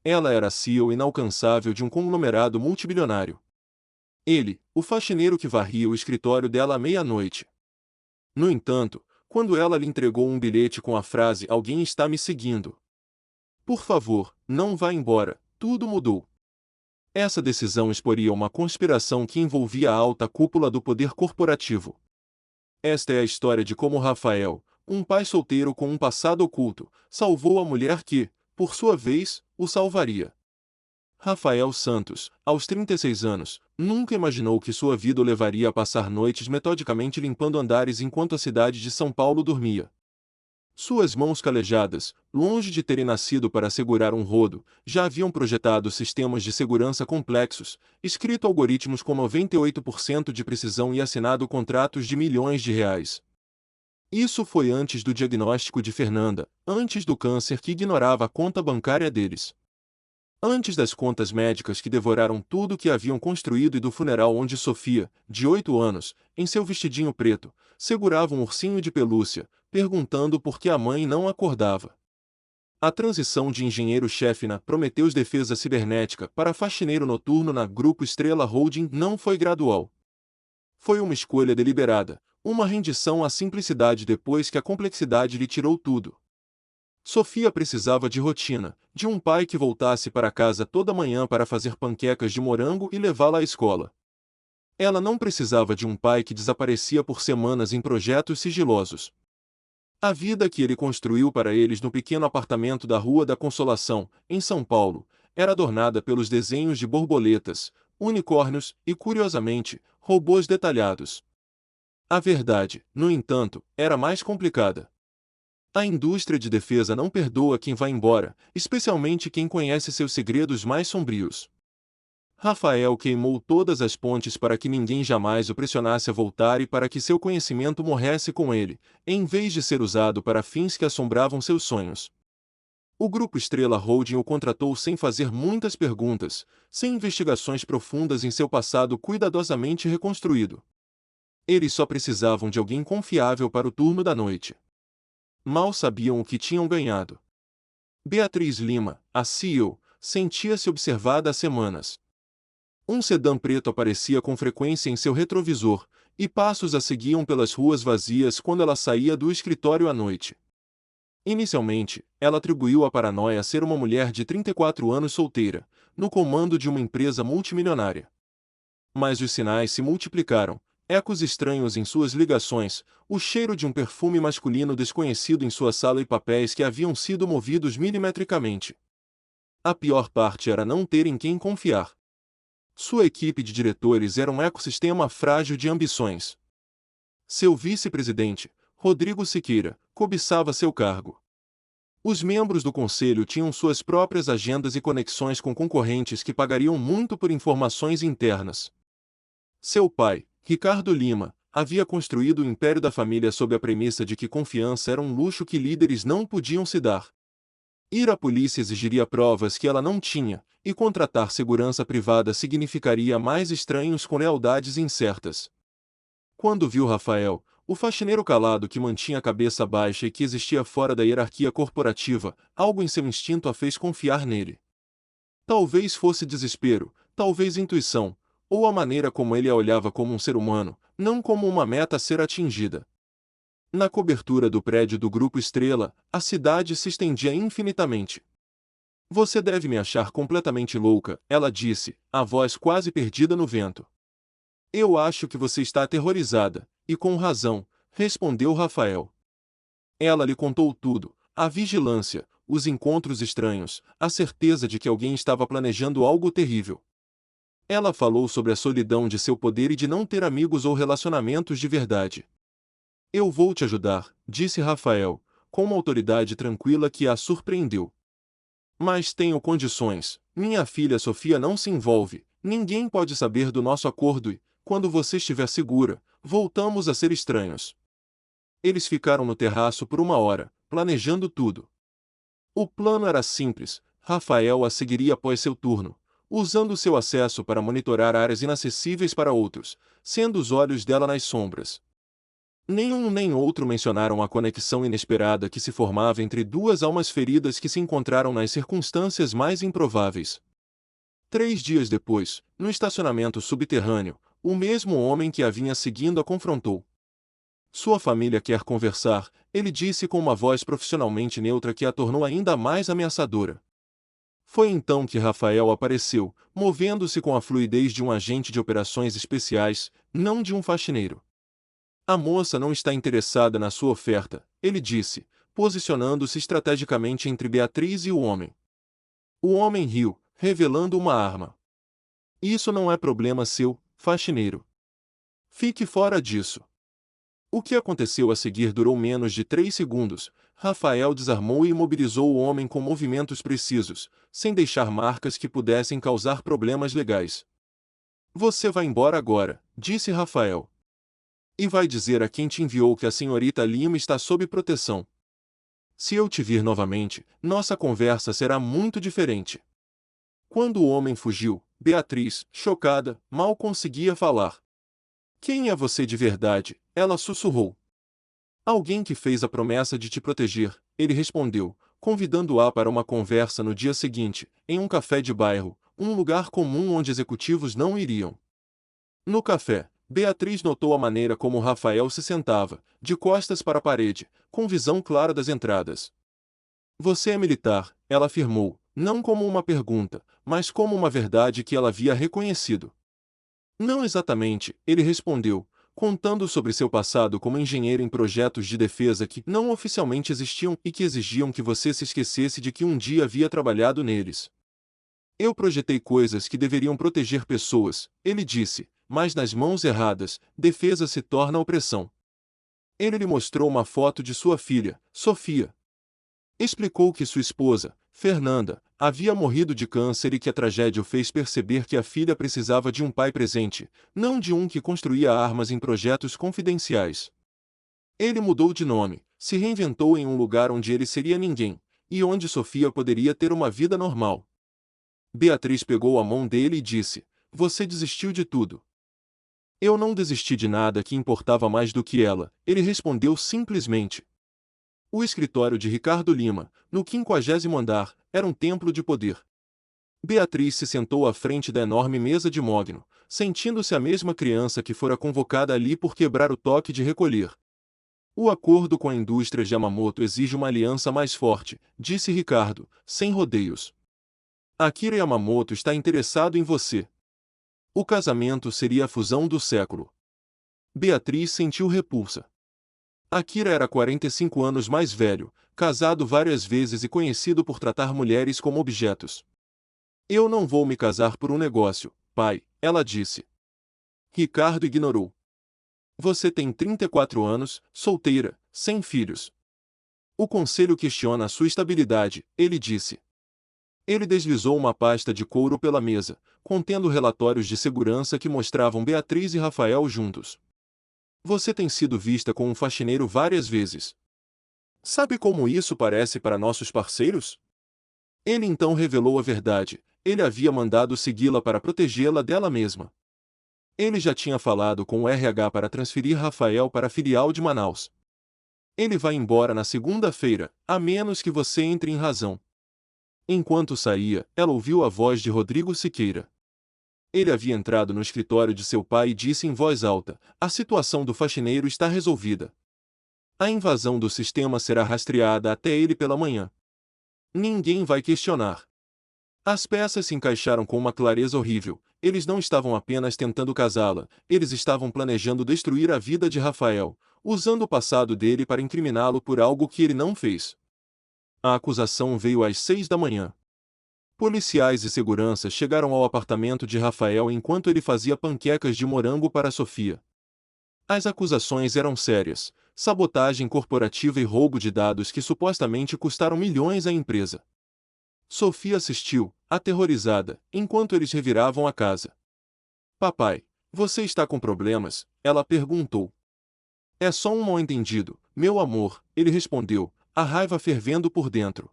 Ela era a CEO inalcançável de um conglomerado multibilionário. Ele, o faxineiro que varria o escritório dela à meia-noite. No entanto, quando ela lhe entregou um bilhete com a frase "Alguém está me seguindo. Por favor, não vá embora", tudo mudou. Essa decisão exporia uma conspiração que envolvia a alta cúpula do poder corporativo. Esta é a história de como Rafael, um pai solteiro com um passado oculto, salvou a mulher que, por sua vez, o salvaria. Rafael Santos, aos 36 anos, nunca imaginou que sua vida o levaria a passar noites metodicamente limpando andares enquanto a cidade de São Paulo dormia. Suas mãos calejadas, longe de terem nascido para segurar um rodo, já haviam projetado sistemas de segurança complexos, escrito algoritmos com 98% de precisão e assinado contratos de milhões de reais. Isso foi antes do diagnóstico de Fernanda, antes do câncer que ignorava a conta bancária deles. Antes das contas médicas que devoraram tudo que haviam construído e do funeral onde Sofia, de 8 anos, em seu vestidinho preto, segurava um ursinho de pelúcia, perguntando por que a mãe não acordava. A transição de engenheiro-chefe na Prometheus Defesa Cibernética para faxineiro noturno na Grupo Estrela Holding não foi gradual. Foi uma escolha deliberada, uma rendição à simplicidade depois que a complexidade lhe tirou tudo. Sofia precisava de rotina, de um pai que voltasse para casa toda manhã para fazer panquecas de morango e levá-la à escola. Ela não precisava de um pai que desaparecia por semanas em projetos sigilosos. A vida que ele construiu para eles no pequeno apartamento da Rua da Consolação, em São Paulo, era adornada pelos desenhos de borboletas, unicórnios e, curiosamente, robôs detalhados. A verdade, no entanto, era mais complicada. A indústria de defesa não perdoa quem vai embora, especialmente quem conhece seus segredos mais sombrios. Rafael queimou todas as pontes para que ninguém jamais o pressionasse a voltar e para que seu conhecimento morresse com ele, em vez de ser usado para fins que assombravam seus sonhos. O Grupo Estrela Holding o contratou sem fazer muitas perguntas, sem investigações profundas em seu passado cuidadosamente reconstruído. Eles só precisavam de alguém confiável para o turno da noite. Mal sabiam o que tinham ganhado. Beatriz Lima, a CEO, sentia-se observada há semanas. Um sedã preto aparecia com frequência em seu retrovisor, e passos a seguiam pelas ruas vazias quando ela saía do escritório à noite. Inicialmente, ela atribuiu a paranoia a ser uma mulher de 34 anos solteira, no comando de uma empresa multimilionária. Mas os sinais se multiplicaram. Ecos estranhos em suas ligações, o cheiro de um perfume masculino desconhecido em sua sala e papéis que haviam sido movidos milimetricamente. A pior parte era não ter em quem confiar. Sua equipe de diretores era um ecossistema frágil de ambições. Seu vice-presidente, Rodrigo Siqueira, cobiçava seu cargo. Os membros do conselho tinham suas próprias agendas e conexões com concorrentes que pagariam muito por informações internas. Seu pai, Ricardo Lima, havia construído o império da família sob a premissa de que confiança era um luxo que líderes não podiam se dar. Ir à polícia exigiria provas que ela não tinha, e contratar segurança privada significaria mais estranhos com lealdades incertas. Quando viu Rafael, o faxineiro calado que mantinha a cabeça baixa e que existia fora da hierarquia corporativa, algo em seu instinto a fez confiar nele. Talvez fosse desespero, talvez intuição, ou a maneira como ele a olhava como um ser humano, não como uma meta a ser atingida. Na cobertura do prédio do Grupo Estrela, a cidade se estendia infinitamente. "Você deve me achar completamente louca", ela disse, a voz quase perdida no vento. "Eu acho que você está aterrorizada, e com razão", respondeu Rafael. Ela lhe contou tudo, a vigilância, os encontros estranhos, a certeza de que alguém estava planejando algo terrível. Ela falou sobre a solidão de seu poder e de não ter amigos ou relacionamentos de verdade. "Eu vou te ajudar", disse Rafael, com uma autoridade tranquila que a surpreendeu. "Mas tenho condições. Minha filha Sofia não se envolve, ninguém pode saber do nosso acordo e, quando você estiver segura, voltamos a ser estranhos." Eles ficaram no terraço por 1 hora, planejando tudo. O plano era simples: Rafael a seguiria após seu turno, usando seu acesso para monitorar áreas inacessíveis para outros, sendo os olhos dela nas sombras. Nenhum nem outro mencionaram a conexão inesperada que se formava entre duas almas feridas que se encontraram nas circunstâncias mais improváveis. 3 dias depois, no estacionamento subterrâneo, o mesmo homem que a vinha seguindo a confrontou. Sua família quer conversar, ele disse com uma voz profissionalmente neutra que a tornou ainda mais ameaçadora. Foi então que Rafael apareceu, movendo-se com a fluidez de um agente de operações especiais, não de um faxineiro. A moça não está interessada na sua oferta, ele disse, posicionando-se estrategicamente entre Beatriz e o homem. O homem riu, revelando uma arma. Isso não é problema seu, faxineiro. Fique fora disso. O que aconteceu a seguir durou menos de 3 segundos. Rafael desarmou e imobilizou o homem com movimentos precisos, sem deixar marcas que pudessem causar problemas legais. Você vai embora agora, disse Rafael. E vai dizer a quem te enviou que a senhorita Lima está sob proteção. Se eu te vir novamente, nossa conversa será muito diferente. Quando o homem fugiu, Beatriz, chocada, mal conseguia falar. Quem é você de verdade? Ela sussurrou. Alguém que fez a promessa de te proteger, ele respondeu, convidando-a para uma conversa no dia seguinte, em um café de bairro, um lugar comum onde executivos não iriam. No café, Beatriz notou a maneira como Rafael se sentava, de costas para a parede, com visão clara das entradas. Você é militar, ela afirmou, não como uma pergunta, mas como uma verdade que ela havia reconhecido. Não exatamente, ele respondeu, contando sobre seu passado como engenheiro em projetos de defesa que não oficialmente existiam e que exigiam que você se esquecesse de que um dia havia trabalhado neles. Eu projetei coisas que deveriam proteger pessoas, ele disse, mas nas mãos erradas, defesa se torna opressão. Ele lhe mostrou uma foto de sua filha, Sofia. Explicou que sua esposa, Fernanda, havia morrido de câncer e que a tragédia o fez perceber que a filha precisava de um pai presente, não de um que construía armas em projetos confidenciais. Ele mudou de nome, se reinventou em um lugar onde ele seria ninguém, e onde Sofia poderia ter uma vida normal. Beatriz pegou a mão dele e disse, você desistiu de tudo. Eu não desisti de nada que importava mais do que ela, ele respondeu simplesmente. O escritório de Ricardo Lima, no 50º andar, era um templo de poder. Beatriz se sentou à frente da enorme mesa de mogno, sentindo-se a mesma criança que fora convocada ali por quebrar o toque de recolher. O acordo com a indústria de Yamamoto exige uma aliança mais forte, disse Ricardo, sem rodeios. Akira Yamamoto está interessado em você. O casamento seria a fusão do século. Beatriz sentiu repulsa. Akira era 45 anos mais velho, casado várias vezes e conhecido por tratar mulheres como objetos. Eu não vou me casar por um negócio, pai, ela disse. Ricardo ignorou. Você tem 34 anos, solteira, sem filhos. O conselho questiona a sua estabilidade, ele disse. Ele deslizou uma pasta de couro pela mesa, contendo relatórios de segurança que mostravam Beatriz e Rafael juntos. Você tem sido vista com um faxineiro várias vezes. Sabe como isso parece para nossos parceiros? Ele então revelou a verdade, ele havia mandado segui-la para protegê-la dela mesma. Ele já tinha falado com o RH para transferir Rafael para a filial de Manaus. Ele vai embora na segunda-feira, a menos que você entre em razão. Enquanto saía, ela ouviu a voz de Rodrigo Siqueira. Ele havia entrado no escritório de seu pai e disse em voz alta, a situação do faxineiro está resolvida. A invasão do sistema será rastreada até ele pela manhã. Ninguém vai questionar. As peças se encaixaram com uma clareza horrível, eles não estavam apenas tentando casá-la, eles estavam planejando destruir a vida de Rafael, usando o passado dele para incriminá-lo por algo que ele não fez. A acusação veio às 6 da manhã. Policiais e seguranças chegaram ao apartamento de Rafael enquanto ele fazia panquecas de morango para Sofia. As acusações eram sérias, sabotagem corporativa e roubo de dados que supostamente custaram milhões à empresa. Sofia assistiu, aterrorizada, enquanto eles reviravam a casa. Papai, você está com problemas? Ela perguntou. É só um mal-entendido, meu amor, ele respondeu, a raiva fervendo por dentro.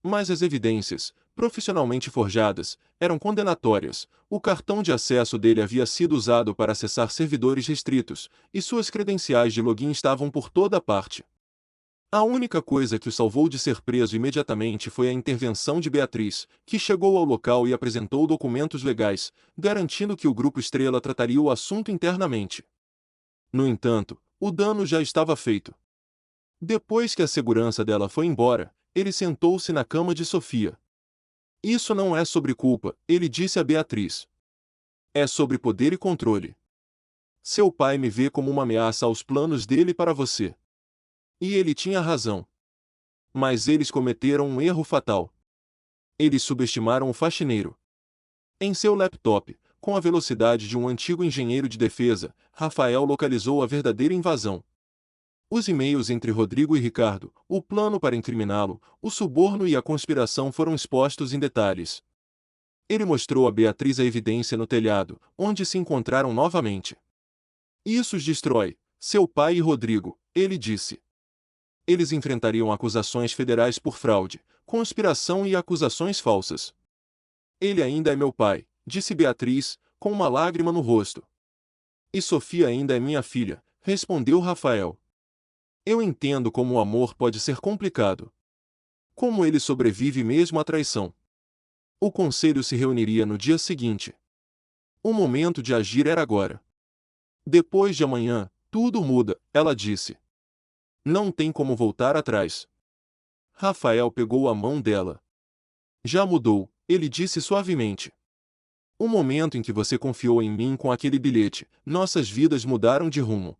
Mas as evidências, profissionalmente forjadas, eram condenatórias. O cartão de acesso dele havia sido usado para acessar servidores restritos, e suas credenciais de login estavam por toda parte. A única coisa que o salvou de ser preso imediatamente foi a intervenção de Beatriz, que chegou ao local e apresentou documentos legais, garantindo que o Grupo Estrela trataria o assunto internamente. No entanto, o dano já estava feito. Depois que a segurança dela foi embora, ele sentou-se na cama de Sofia. Isso não é sobre culpa, ele disse a Beatriz. É sobre poder e controle. Seu pai me vê como uma ameaça aos planos dele para você. E ele tinha razão. Mas eles cometeram um erro fatal. Eles subestimaram o faxineiro. Em seu laptop, com a velocidade de um antigo engenheiro de defesa, Rafael localizou a verdadeira invasão. Os e-mails entre Rodrigo e Ricardo, o plano para incriminá-lo, o suborno e a conspiração foram expostos em detalhes. Ele mostrou a Beatriz a evidência no telhado, onde se encontraram novamente. Isso os destrói, seu pai e Rodrigo, ele disse. Eles enfrentariam acusações federais por fraude, conspiração e acusações falsas. Ele ainda é meu pai, disse Beatriz, com uma lágrima no rosto. E Sofia ainda é minha filha, respondeu Rafael. Eu entendo como o amor pode ser complicado. Como ele sobrevive mesmo à traição. O conselho se reuniria no dia seguinte. O momento de agir era agora. Depois de amanhã, tudo muda, ela disse. Não tem como voltar atrás. Rafael pegou a mão dela. Já mudou, ele disse suavemente. O momento em que você confiou em mim com aquele bilhete, nossas vidas mudaram de rumo.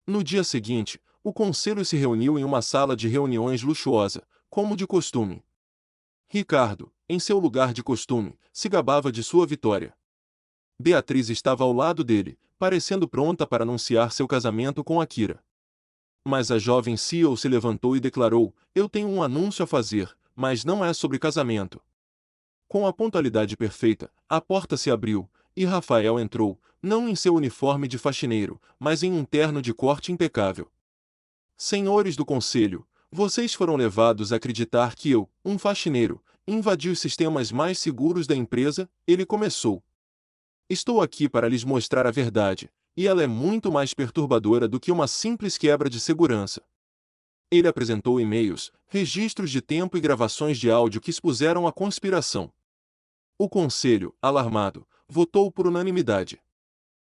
No dia seguinte, o conselho se reuniu em uma sala de reuniões luxuosa, como de costume. Ricardo, em seu lugar de costume, se gabava de sua vitória. Beatriz estava ao lado dele, parecendo pronta para anunciar seu casamento com Akira. Mas a jovem CEO se levantou e declarou: eu tenho um anúncio a fazer, mas não é sobre casamento. Com a pontualidade perfeita, a porta se abriu, e Rafael entrou, não em seu uniforme de faxineiro, mas em um terno de corte impecável. Senhores do conselho, vocês foram levados a acreditar que eu, um faxineiro, invadi os sistemas mais seguros da empresa, ele começou. Estou aqui para lhes mostrar a verdade, e ela é muito mais perturbadora do que uma simples quebra de segurança. Ele apresentou e-mails, registros de tempo e gravações de áudio que expuseram a conspiração. O conselho, alarmado, votou por unanimidade.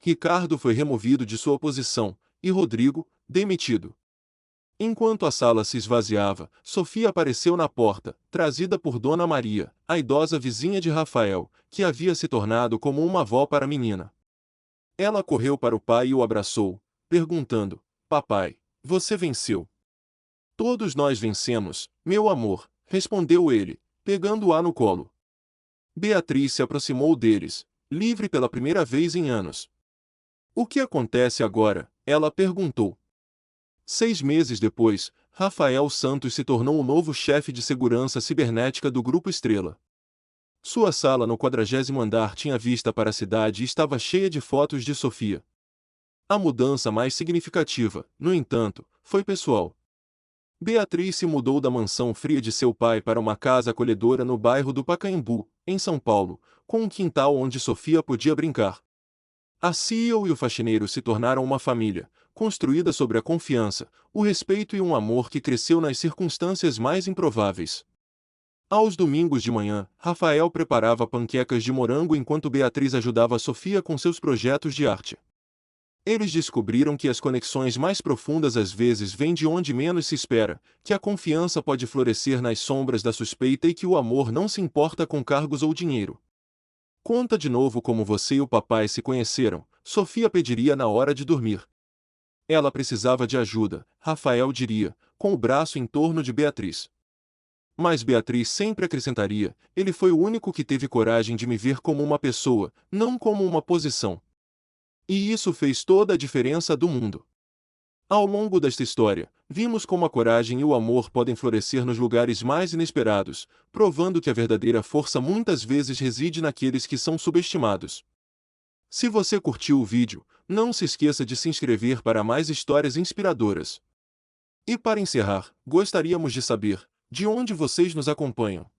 Ricardo foi removido de sua posição, e Rodrigo, demitido. Enquanto a sala se esvaziava, Sofia apareceu na porta, trazida por Dona Maria, a idosa vizinha de Rafael, que havia se tornado como uma avó para a menina. Ela correu para o pai e o abraçou, perguntando: Papai, você venceu. Todos nós vencemos, meu amor, respondeu ele, pegando-a no colo. Beatriz se aproximou deles, livre pela primeira vez em anos. O que acontece agora? Ela perguntou. 6 meses depois, Rafael Santos se tornou o novo chefe de segurança cibernética do Grupo Estrela. Sua sala no 40º andar tinha vista para a cidade e estava cheia de fotos de Sofia. A mudança mais significativa, no entanto, foi pessoal. Beatriz se mudou da mansão fria de seu pai para uma casa acolhedora no bairro do Pacaembu, em São Paulo, com um quintal onde Sofia podia brincar. A CEO e o faxineiro se tornaram uma família, construída sobre a confiança, o respeito e um amor que cresceu nas circunstâncias mais improváveis. Aos domingos de manhã, Rafael preparava panquecas de morango enquanto Beatriz ajudava Sofia com seus projetos de arte. Eles descobriram que as conexões mais profundas às vezes vêm de onde menos se espera, que a confiança pode florescer nas sombras da suspeita e que o amor não se importa com cargos ou dinheiro. Conta de novo como você e o papai se conheceram, Sofia pediria na hora de dormir. Ela precisava de ajuda, Rafael diria, com o braço em torno de Beatriz. Mas Beatriz sempre acrescentaria: ele foi o único que teve coragem de me ver como uma pessoa, não como uma posição. E isso fez toda a diferença do mundo. Ao longo desta história, vimos como a coragem e o amor podem florescer nos lugares mais inesperados, provando que a verdadeira força muitas vezes reside naqueles que são subestimados. Se você curtiu o vídeo, não se esqueça de se inscrever para mais histórias inspiradoras. E para encerrar, gostaríamos de saber: de onde vocês nos acompanham?